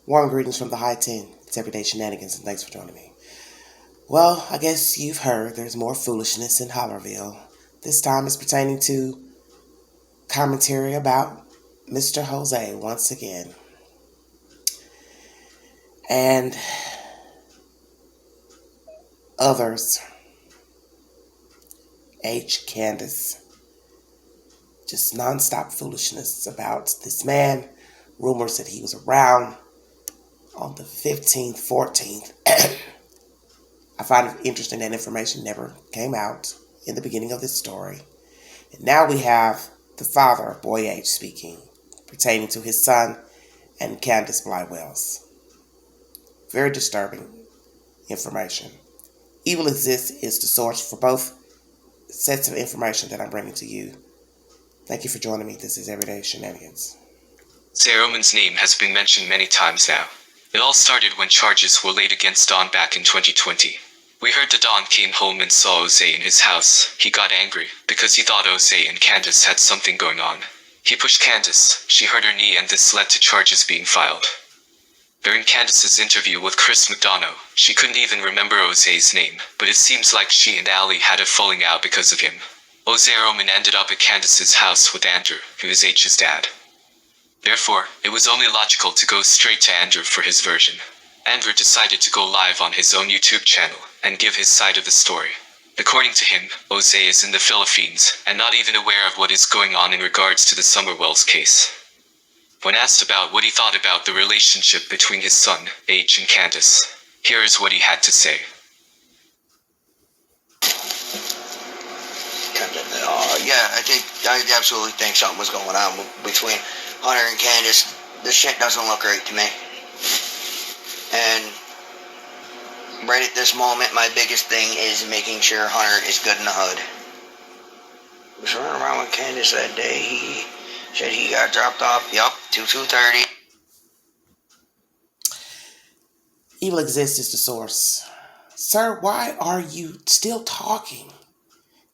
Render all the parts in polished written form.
Warm greetings from the High 10. It's Everyday Shenanigans, and thanks for joining me. Well, I guess you've heard there's more foolishness in Hollervile. This time it's pertaining to commentary about Mr. Jose once again. And others. Candace. Just nonstop foolishness about this man. Rumors that he was around on the 15th, 14th. I find it interesting that information never came out in the beginning of this story. And now we have the father of Boy H speaking, pertaining to his son and Candace Blywells. Very disturbing information. Evil Exists is the source for both sets of information that I'm bringing to you. Thank you for joining me. This is Everyday Shenanigans. Zeroman's name has been mentioned many times now. It all started when charges were laid against Don back in 2020. We heard that Don came home and saw Jose in his house. He got angry because he thought Jose and Candace had something going on. He pushed Candace, she hurt her knee, and this led to charges being filed. During Candace's interview with Chris McDonough, she couldn't even remember Jose's name, but it seems like she and Allie had a falling out because of him. Jose Roman ended up at Candace's house with Andrew, who is H's dad. Therefore, it was only logical to go straight to Andrew for his version. Andrew decided to go live on his own YouTube channel and give his side of the story. According to him, Jose is in the Philippines and not even aware of what is going on in regards to the Summerwells case. When asked about what he thought about the relationship between his son, H, and Candace, here is what he had to say. Yeah, I absolutely think something was going on between Hunter and Candace. This shit doesn't look right to me. And right at this moment, my biggest thing is making sure Hunter is good in the hood. He was running around with Candace that day. He said he got dropped off. Yup, 2:30. Evil Exists is the source. Sir, why are you still talking?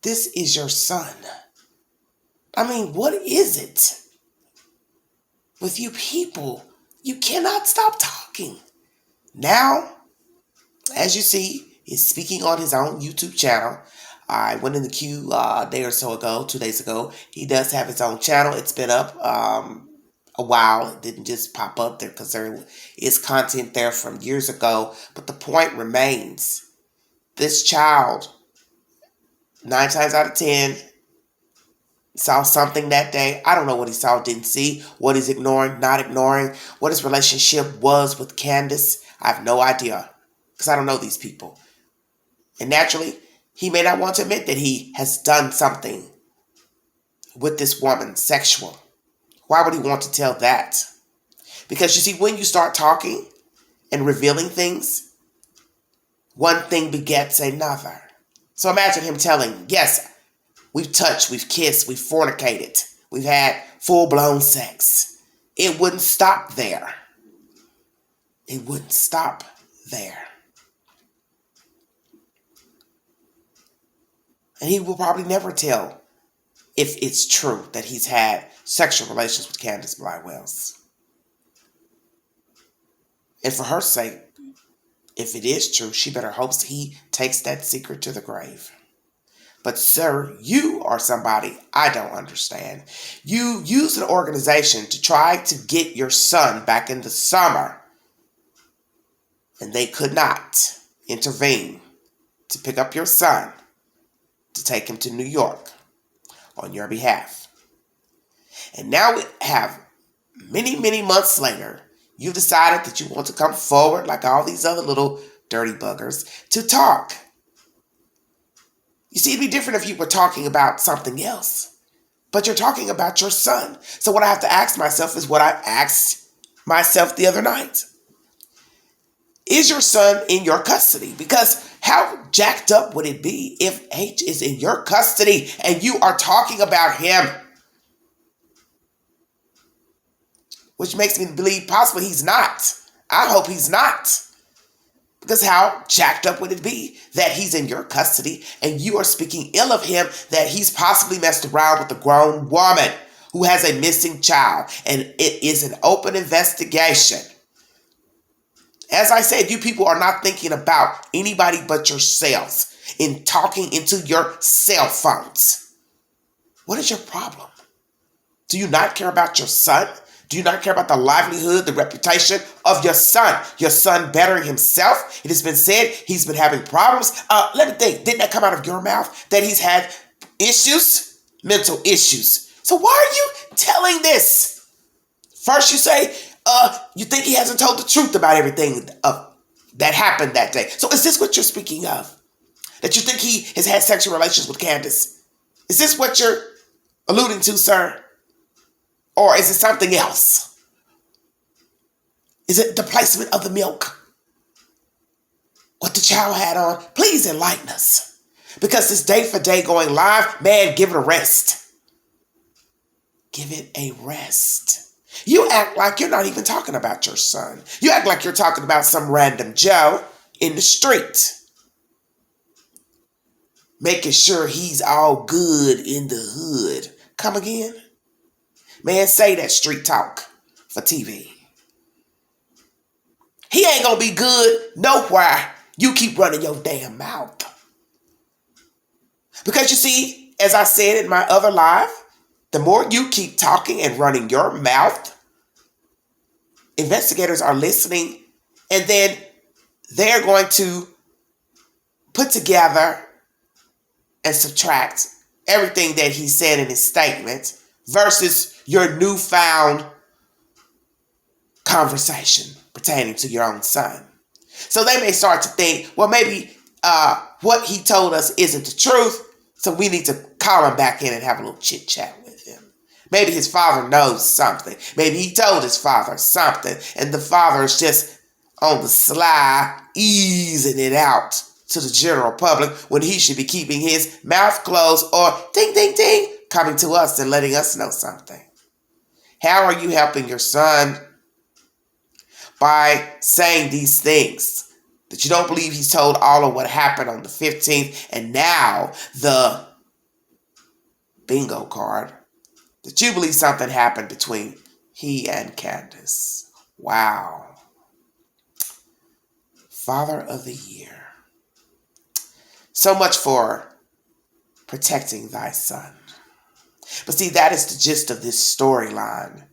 This is your son. I mean, what is it with you people? You cannot stop talking. Now, as you see, he's speaking on his own YouTube channel. I went in the queue a day or so ago, 2 days ago. He does have his own channel. It's been up a while. It didn't just pop up there because there is content there from years ago. But the point remains. This child, 9 times out of 10, saw something that day. I don't know what he saw, didn't see. What he's ignoring, not ignoring. What his relationship was with Candace. I have no idea. Because I don't know these people. And naturally, he may not want to admit that he has done something with this woman, sexual. Why would he want to tell that? Because you see, when you start talking and revealing things, one thing begets another. So imagine him telling, yes, we've touched, we've kissed, we've fornicated, we've had full-blown sex. It wouldn't stop there. It wouldn't stop there. And he will probably never tell if it's true that he's had sexual relations with Candace Blywells. And for her sake, if it is true, she better hope he takes that secret to the grave. But sir, you are somebody I don't understand. You used an organization to try to get your son back in the summer. And they could not intervene to pick up your son to take him to New York on your behalf. And now we have many, many months later, you've decided that you want to come forward like all these other little dirty buggers to talk. You see, it'd be different if you were talking about something else. But you're talking about your son. So what I have to ask myself is what I asked myself the other night. Is your son in your custody? Because how jacked up would it be if H is in your custody and you are talking about him? Which makes me believe possibly he's not. I hope he's not. Because how jacked up would it be that he's in your custody and you are speaking ill of him, that he's possibly messed around with a grown woman who has a missing child, and it is an open investigation. As I said, you people are not thinking about anybody but yourselves in talking into your cell phones. What is your problem? Do you not care about your son? Do you not care about the livelihood, the reputation of your son? Your son bettering himself? It has been said he's been having problems. Let me think. Didn't that come out of your mouth? That he's had issues? Mental issues. So why are you telling this? First you say, you think he hasn't told the truth about everything that happened that day. So is this what you're speaking of? That you think he has had sexual relations with Candace? Is this what you're alluding to, sir? Or is it something else? Is it the placement of the milk? What the child had on? Please enlighten us. Because this day for day going live, man, give it a rest. Give it a rest. You act like you're not even talking about your son. You act like you're talking about some random Joe in the street. Making sure he's all good in the hood. Come again? Man, say that street talk for TV. He ain't gonna be good nowhere. You keep running your damn mouth. Because you see, as I said in my other live, the more you keep talking and running your mouth, investigators are listening, and then they're going to put together and subtract everything that he said in his statement versus your newfound conversation pertaining to your own son. So they may start to think, well, maybe what he told us isn't the truth, so we need to call him back in and have a little chit chat with him. Maybe his father knows something. Maybe he told his father something, and the father is just on the sly, easing it out to the general public when he should be keeping his mouth closed or ding, ding, ding, coming to us and letting us know something. How are you helping your son? By saying these things that you don't believe he's told all of what happened on the 15th, and now the bingo card that you believe something happened between he and Candace. Wow. Father of the Year. So much for protecting thy son. But see, that is the gist of this storyline.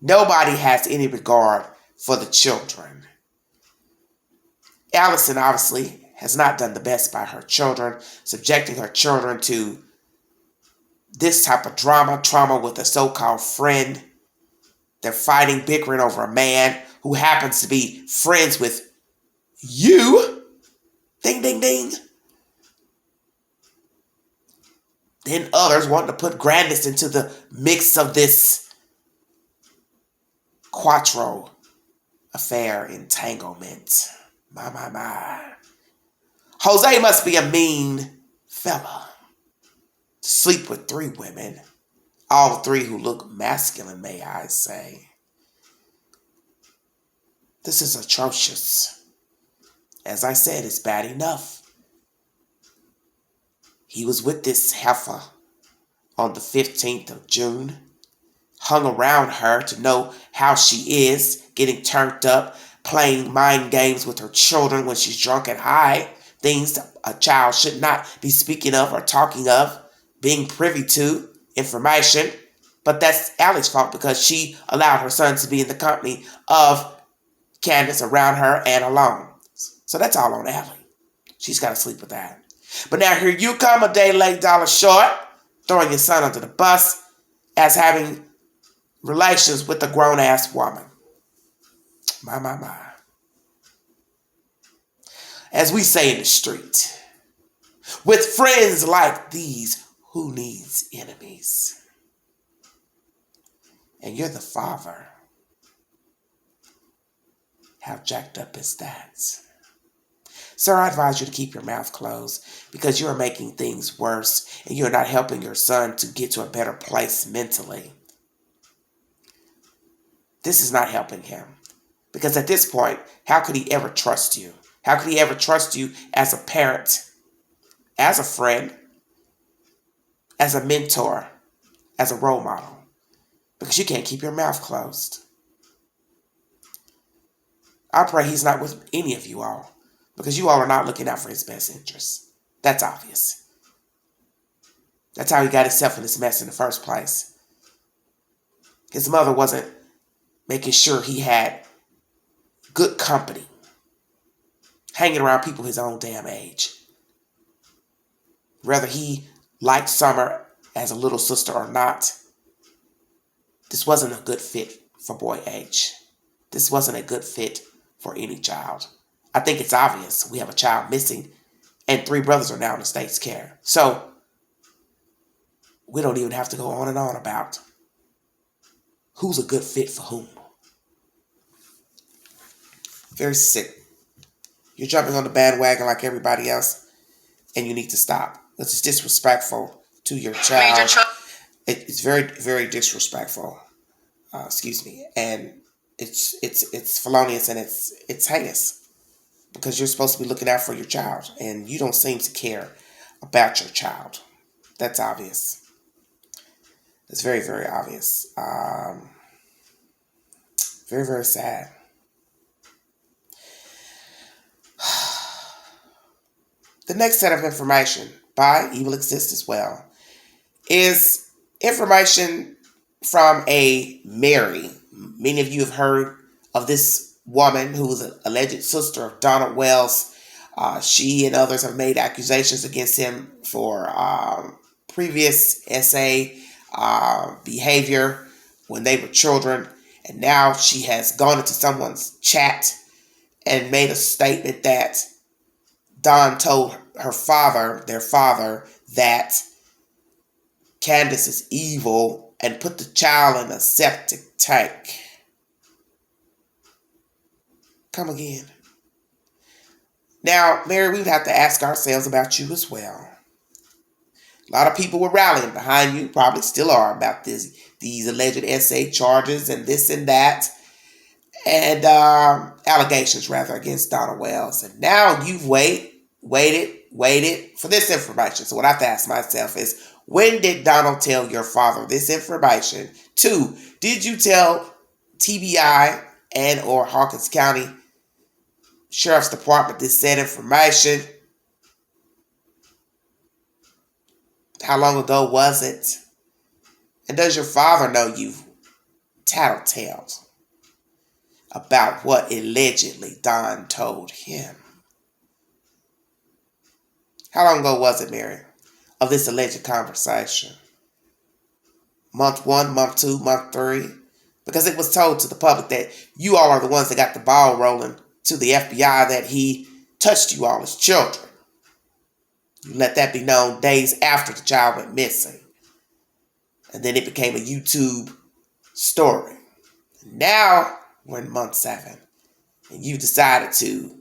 Nobody has any regard for the children. Allison obviously has not done the best by her children, subjecting her children to this type of trauma with a so-called friend. They're fighting, bickering over a man who happens to be friends with you. Ding, ding, ding. Then others want to put Grandis into the mix of this Quattro affair entanglement. My. Jose must be a mean fella to sleep with 3 women. All 3 who look masculine, may I say. This is atrocious. As I said, it's bad enough. He was with this heifer on the 15th of June. Hung around her to know how she is, getting turned up, playing mind games with her children when she's drunk and high. Things a child should not be speaking of or talking of, being privy to information. But that's Allie's fault because she allowed her son to be in the company of Candace, around her and alone. So that's all on Allie. She's got to sleep with that. But now here you come, a day late, dollar short, throwing your son under the bus as having relations with a grown-ass woman. My. As we say in the street, with friends like these, who needs enemies? And you're the father. How jacked up is that? Sir, I advise you to keep your mouth closed because you're making things worse and you're not helping your son to get to a better place mentally. This is not helping him. Because at this point, how could he ever trust you? How could he ever trust you as a parent, as a friend, as a mentor, as a role model? Because you can't keep your mouth closed. I pray he's not with any of you all, because you all are not looking out for his best interests. That's obvious. That's how he got himself in this mess in the first place. His mother wasn't making sure he had good company, hanging around people his own damn age. Whether he liked Summer as a little sister or not, this wasn't a good fit for boy H. This wasn't a good fit for any child. I think it's obvious we have a child missing and 3 brothers are now in the state's care. So we don't even have to go on and on about who's a good fit for whom. Very sick. You're jumping on the bandwagon like everybody else, and you need to stop. This is disrespectful to your child. It's very, very disrespectful. And it's felonious and it's heinous, because you're supposed to be looking out for your child, and you don't seem to care about your child. That's obvious. It's very, very obvious. Very, very sad. The next set of information by Evil Exists as well is information from a Mary. Many of you have heard of this woman who was an alleged sister of Donald Wells. She and others have made accusations against him for previous behavior when they were children. And now she has gone into someone's chat and made a statement that Don told her father, their father, that Candace is evil and put the child in a septic tank. Come again. Now, Mary, we would have to ask ourselves about you as well. A lot of people were rallying behind you, probably still are, about these alleged SA charges and this and that, and allegations rather against Donald Wells. And now you've waited for this information. So what I have to ask myself is, when did Donald tell your father this information? 2, did you tell TBI and or Hawkins County Sheriff's Department this said information? How long ago was it? And does your father know you've tattletales about what allegedly Don told him? How long ago was it, Mary, of this alleged conversation? Month 1, month 2, month 3? Because it was told to the public that you all are the ones that got the ball rolling to the FBI that he touched you all as children. You let that be known days after the child went missing. And then it became a YouTube story. Now we're in month 7. And you've decided to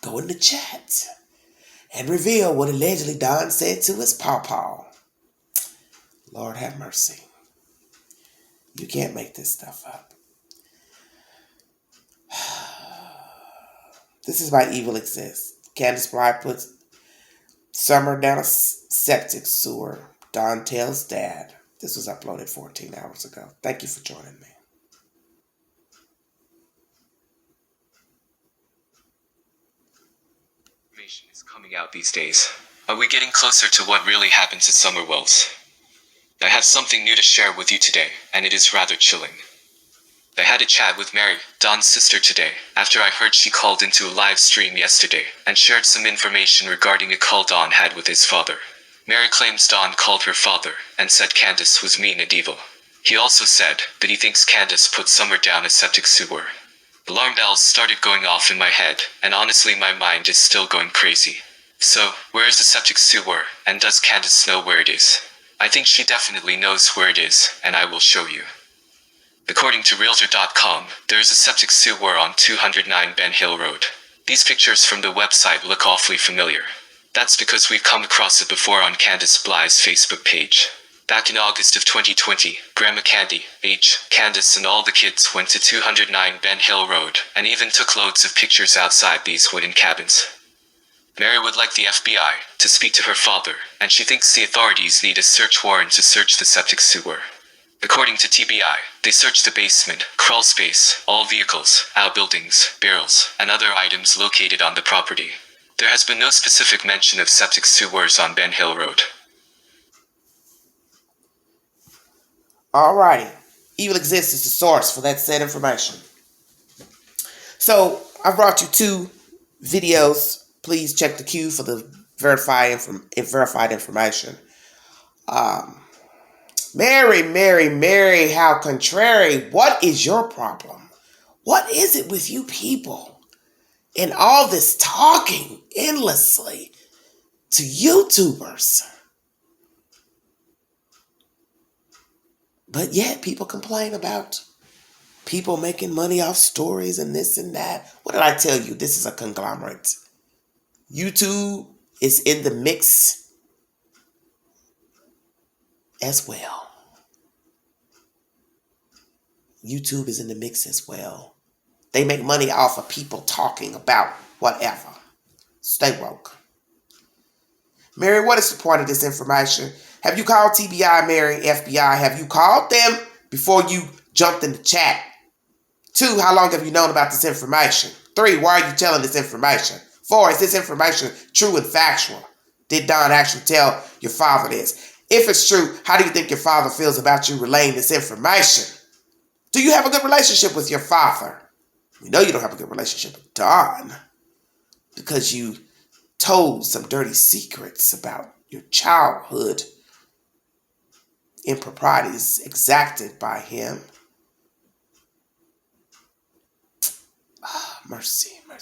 go in the chat and reveal what allegedly Don said to his pawpaw. Lord have mercy. You can't make this stuff up. This is why evil exists. Candace Bly puts Summer down a septic sewer. Don tells Dad. This was uploaded 14 hours ago. Thank you for joining me. Information is coming out these days. Are we getting closer to what really happened to Summer Wells? I have something new to share with you today, and it is rather chilling. I had a chat with Mary, Don's sister, today, after I heard she called into a live stream yesterday, and shared some information regarding a call Don had with his father. Mary claims Don called her father, and said Candace was mean and evil. He also said that he thinks Candace put Summer down a septic sewer. Alarm bells started going off in my head, and honestly my mind is still going crazy. So, where is the septic sewer, and does Candace know where it is? I think she definitely knows where it is, and I will show you. According to Realtor.com, there is a septic sewer on 209 Ben Hill Road. These pictures from the website look awfully familiar. That's because we've come across it before on Candace Bly's Facebook page. Back in August of 2020, Grandma Candy, H, Candace and all the kids went to 209 Ben Hill Road, and even took loads of pictures outside these wooden cabins. Mary would like the FBI to speak to her father, and she thinks the authorities need a search warrant to search the septic sewer. According to TBI, they searched the basement, crawl space, all vehicles, outbuildings, barrels, and other items located on the property. There has been no specific mention of septic sewers on Ben Hill Road. Alrighty. Evil exists is the source for that said information. So I brought you 2 videos. Please check the queue for the verified information. Mary, how contrary. What is your problem? What is it with you people? And all this talking endlessly to YouTubers. But yet people complain about people making money off stories and this and that. What did I tell you? This is a conglomerate. YouTube is in the mix as well. YouTube is in the mix as well. They make money off of people talking about whatever. Stay woke. Mary, what is the point of this information? Have you called TBI, Mary, FBI? Have you called them before you jumped in the chat? 2, how long have you known about this information? 3, why are you telling this information? 4, is this information true and factual? Did Don actually tell your father this? If it's true, how do you think your father feels about you relaying this information? Do you have a good relationship with your father? We know you don't have a good relationship with Don because you told some dirty secrets about your childhood, improprieties exacted by him. Mercy me.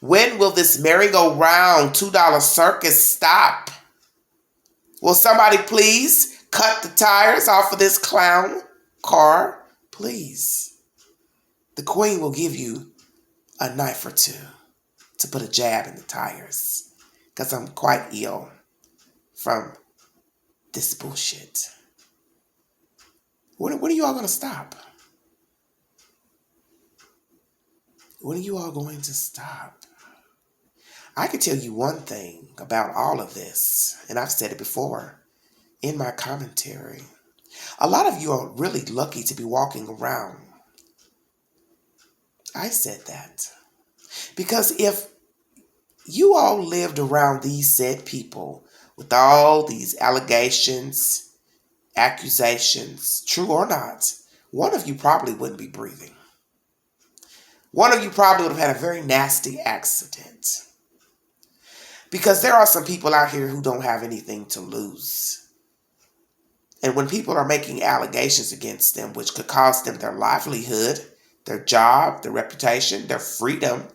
When will this merry-go-round $2 circus stop? Will somebody please cut the tires off of this clown car? Please. The queen will give you a knife or 2 to put a jab in the tires because I'm quite ill from this bullshit. When are you all going to stop? When are you all going to stop? I can tell you one thing about all of this, and I've said it before in my commentary. A lot of you are really lucky to be walking around. I said that. Because if you all lived around these said people with all these allegations, accusations, true or not, one of you probably wouldn't be breathing. One of you probably would have had a very nasty accident. Because there are some people out here who don't have anything to lose. And when people are making allegations against them, which could cost them their livelihood, their job, their reputation, their freedom,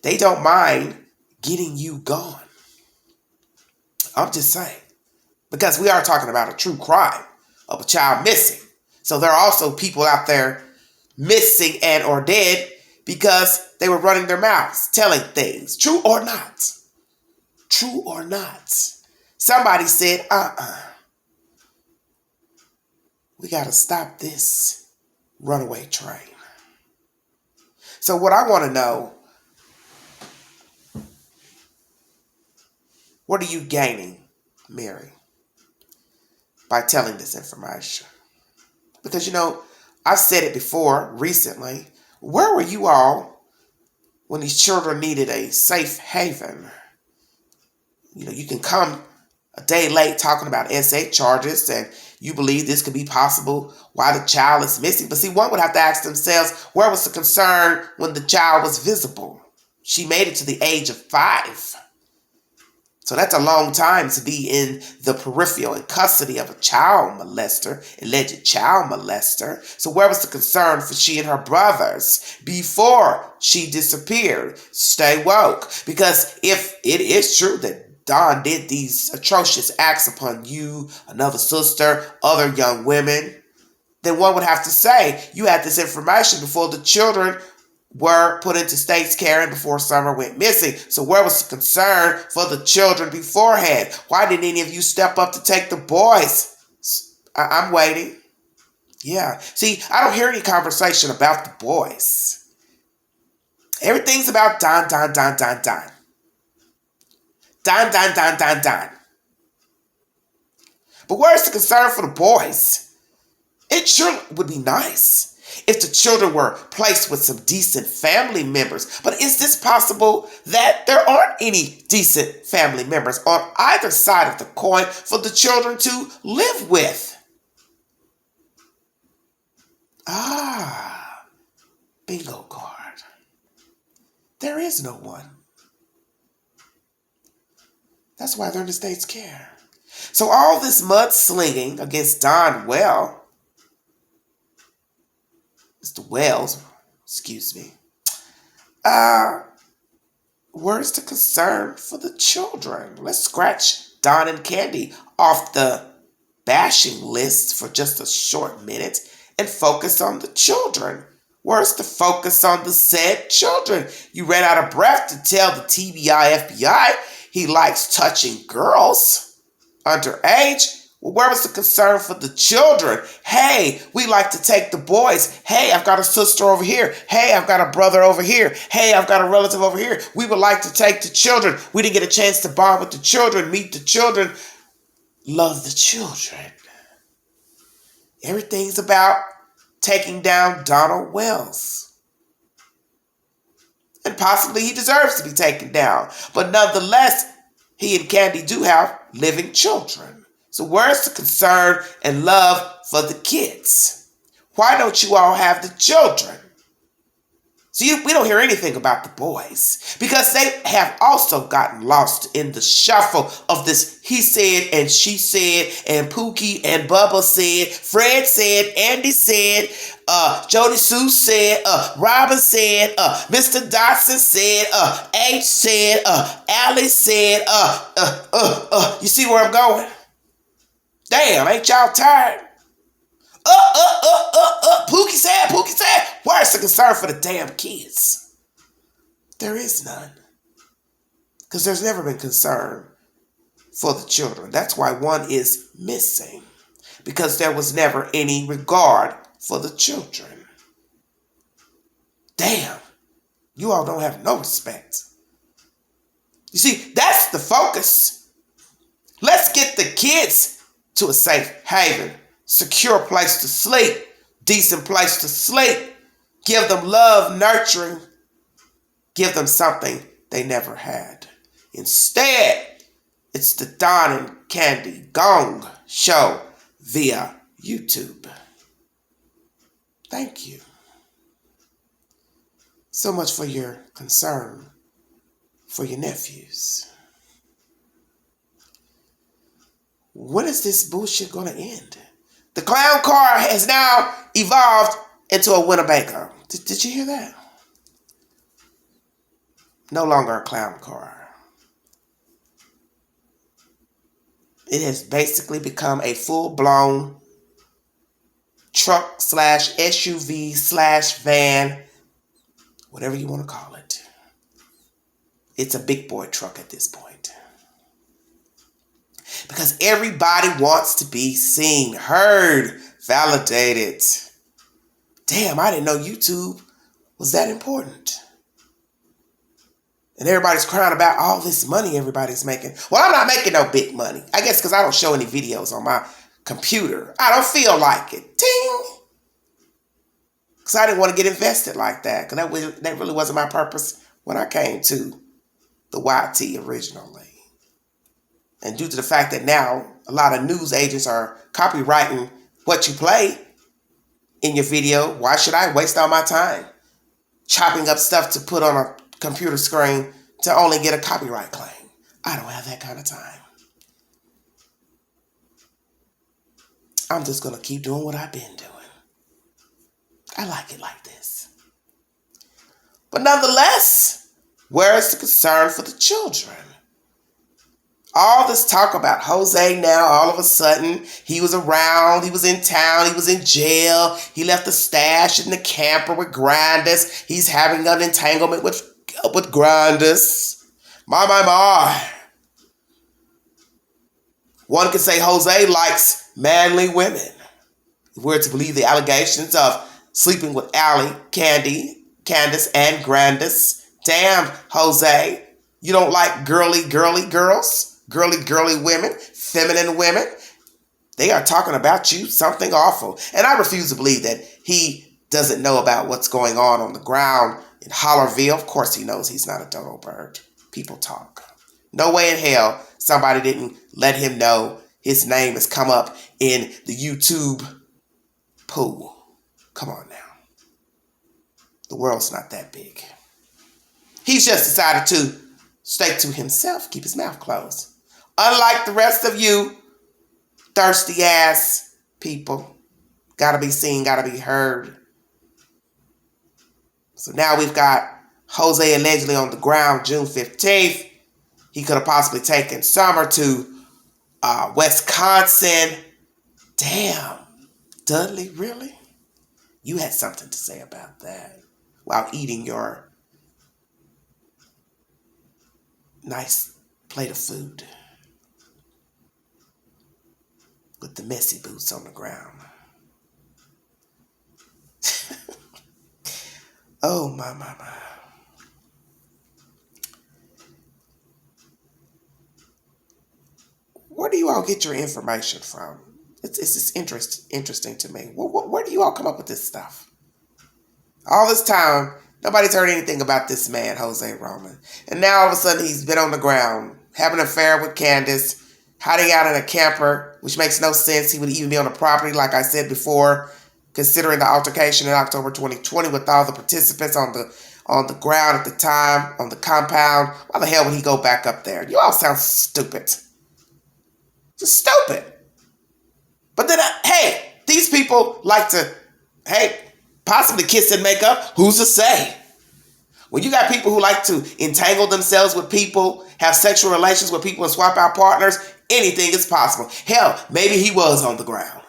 they don't mind getting you gone. I'm just saying. Because we are talking about a true crime of a child missing. So there are also people out there missing and or dead because they were running their mouths, telling things. True or not? True or not? Somebody said, we got to stop this runaway train. So what I want to know, what are you gaining, Mary, by telling this information? Because, I've said it before recently. Where were you all when these children needed a safe haven? You can come a day late talking about SA charges and you believe this could be possible while the child is missing. But see, one would have to ask themselves, where was the concern when the child was visible? She made it to the age of 5. So that's a long time to be in the peripheral in custody of a child molester, alleged child molester. So where was the concern for she and her brothers before she disappeared? Stay woke. Because if it is true that Don did these atrocious acts upon you, another sister, other young women, then one would have to say you had this information before the children were put into state's care and before Summer went missing. So where was the concern for the children beforehand? Why didn't any of you step up to take the boys? I'm waiting. Yeah. See, I don't hear any conversation about the boys. Everything's about Don. Don. But where's the concern for the boys? It sure would be nice if the children were placed with some decent family members. But is this possible that there aren't any decent family members on either side of the coin for the children to live with? Ah, bingo card. There is no one. That's why they're in the state's care. So all this mudslinging against Don Mr. Wells, excuse me. Where's the concern for the children? Let's scratch Don and Candy off the bashing list for just a short minute and focus on the children. Where's the focus on the said children? You ran out of breath to tell the TBI FBI he likes touching girls underage. Well, where was the concern for the children? Hey, we like to take the boys. Hey, I've got a sister over here. Hey, I've got a brother over here. Hey, I've got a relative over here. We would like to take the children. We didn't get a chance to bond with the children, meet the children, love the children. Everything's about taking down Donald Wells. And possibly he deserves to be taken down. But nonetheless, he and Candy do have living children. So where's the concern and love for the kids? Why don't you all have the children? See, we don't hear anything about the boys because they have also gotten lost in the shuffle of this he said and she said and Pookie and Bubba said, Fred said, Andy said, Jody Sue said, Robin said, Mr. Dotson said, H said, Allie said, you see where I'm going? Damn, ain't y'all tired? Pookie said. Where's the concern for the damn kids? There is none. Because there's never been concern for the children. That's why one is missing. Because there was never any regard for the children. Damn, you all don't have no respect. You see, that's the focus. Let's get the kids to a safe haven, secure place to sleep, decent place to sleep. Give them love, nurturing. Give them something they never had. Instead, it's the Don and Candy Gong Show via YouTube. Thank you so much for your concern for your nephews. When is this bullshit going to end? The clown car has now evolved into a Winnebago. Did you hear that? No longer a clown car. It has basically become a full-blown truck slash SUV slash van, whatever you want to call it. It's a big boy truck at this point. Because everybody wants to be seen, heard, validated. Damn, I didn't know YouTube was that important. And everybody's crying about all this money everybody's making. Well, I'm not making no big money. I guess because I don't show any videos on my computer. I don't feel like it. Ding! Because I didn't want to get invested like that. Because that really wasn't my purpose when I came to the YT originally. And due to the fact that now a lot of news agents are copywriting what you play in your video, why should I waste all my time chopping up stuff to put on a computer screen to only get a copyright claim? I don't have that kind of time. I'm just going to keep doing what I've been doing. I like it like this. But nonetheless, where is the concern for the children? All this talk about Jose now, all of a sudden, he was around, he was in town, he was in jail, he left the stash in the camper with Grinders, he's having an entanglement with Grinders. My. One could say Jose likes manly women. If we're to believe the allegations of sleeping with Allie, Candace, and Grandis. Damn, Jose, you don't like girly girls? Girly women, feminine women. They are talking about you something awful. And I refuse to believe that he doesn't know about what's going on the ground in Hollervile. Of course he knows he's not a dodo bird. People talk. No way in hell somebody didn't let him know his name has come up in the YouTube pool. Come on now. The world's not that big. He's just decided to stay to himself, keep his mouth closed. Unlike the rest of you thirsty ass people. Gotta be seen, gotta be heard. So now we've got Jose allegedly on the ground June 15th. He could have possibly taken Summer to Wisconsin. Damn. Dudley, really? You had something to say about that while eating your nice plate of food with the messy boots on the ground. Oh, my. Where do you all get your information from? It's just interesting to me. Where do you all come up with this stuff? All this time, nobody's heard anything about this man, Jose Roman. And now all of a sudden he's been on the ground, having an affair with Candace, hiding out in a camper, which makes no sense. He would even be on the property, like I said before, considering the altercation in October 2020 with all the participants on the ground at the time, on the compound. Why the hell would he go back up there? You all sound stupid. Just stupid. But then, hey, these people like to, possibly kiss and make up. Who's to say? When you got people who like to entangle themselves with people, have sexual relations with people and swap out partners, anything is possible. Hell, maybe he was on the ground.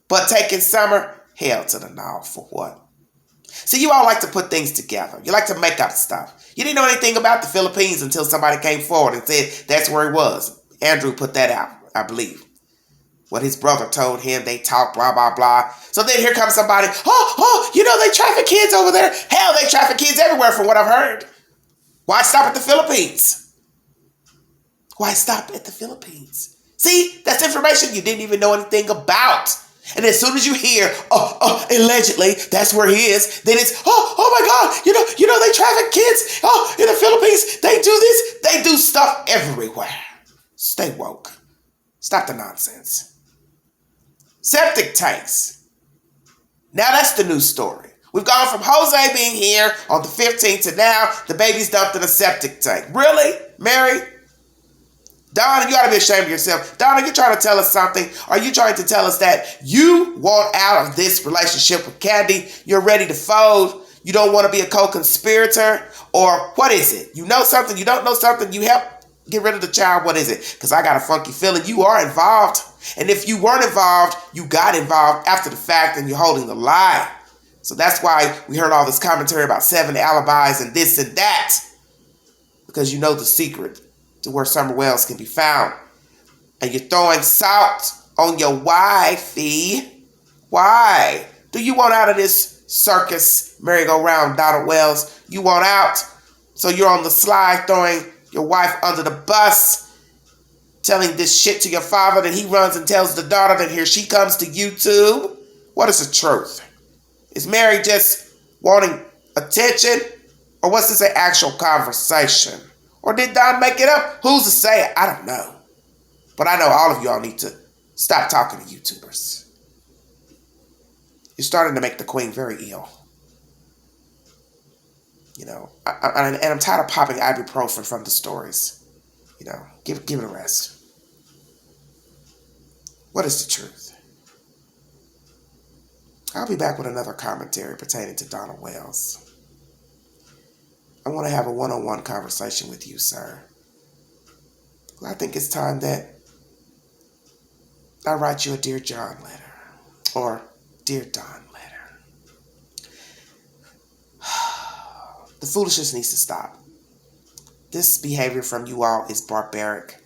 But taking Summer, hell to the no, for what? See, you all like to put things together. You like to make up stuff. You didn't know anything about the Philippines until somebody came forward and said that's where he was. Andrew put that out, I believe. What his brother told him, they talked, blah, blah, blah. So then here comes somebody, they traffic kids over there. Hell, they traffic kids everywhere from what I've heard. Why stop at the Philippines? Why stop at the Philippines? See, that's information you didn't even know anything about. And as soon as you hear, allegedly, that's where he is, then it's, oh my God, they traffic kids. Oh, in the Philippines, they do this. They do stuff everywhere. Stay woke. Stop the nonsense. Septic tanks. Now that's the new story. We've gone from Jose being here on the 15th to now the baby's dumped in a septic tank. Really? Mary? Donna, you ought to be ashamed of yourself. Donna, you're trying to tell us something. Are you trying to tell us that you want out of this relationship with Candy? You're ready to fold. You don't want to be a co-conspirator? Or what is it? You know something? You don't know something? You help get rid of the child? What is it? Because I got a funky feeling you are involved. And if you weren't involved, you got involved after the fact and you're holding the lie. So that's why we heard all this commentary about 7 alibis and this and that. Because you know the secret to where Summer Wells can be found. And you're throwing salt on your wifey. Why? Do you want out of this circus merry-go-round, Donald Wells? You want out? So you're on the slide throwing your wife under the bus, telling this shit to your father, that he runs and tells the daughter that here she comes to YouTube? What is the truth? Is Mary just wanting attention? Or was this an actual conversation? Or did Don make it up? Who's to say? I don't know. But I know all of y'all need to stop talking to YouTubers. You're starting to make the queen very ill. And I'm tired of popping ibuprofen from the stories. Give it a rest. What is the truth? I'll be back with another commentary pertaining to Donald Wells. I want to have a one-on-one conversation with you, sir. I think it's time that I write you a Dear John letter. Or Dear Don letter. The foolishness needs to stop. This behavior from you all is barbaric.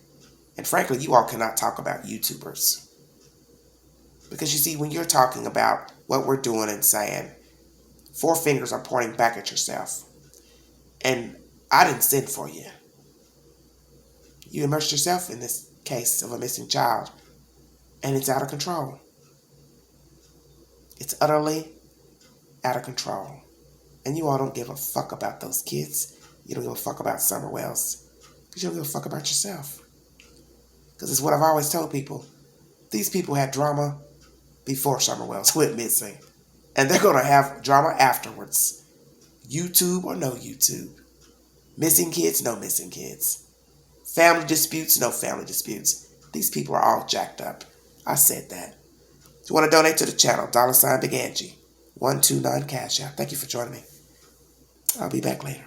And frankly, you all cannot talk about YouTubers. Because you see, when you're talking about what we're doing and saying, 4 fingers are pointing back at yourself. And I didn't send for you. You immersed yourself in this case of a missing child. And it's out of control. It's utterly out of control. And you all don't give a fuck about those kids. You don't give a fuck about Summer Wells. Because you don't give a fuck about yourself. Because it's what I've always told people. These people had drama before Summer Wells went missing. And they're going to have drama afterwards. YouTube or no YouTube. Missing kids, no missing kids. Family disputes, no family disputes. These people are all jacked up. I said that. If you want to donate to the channel, $Big Angie. 129 Cash App. Thank you for joining me. I'll be back later.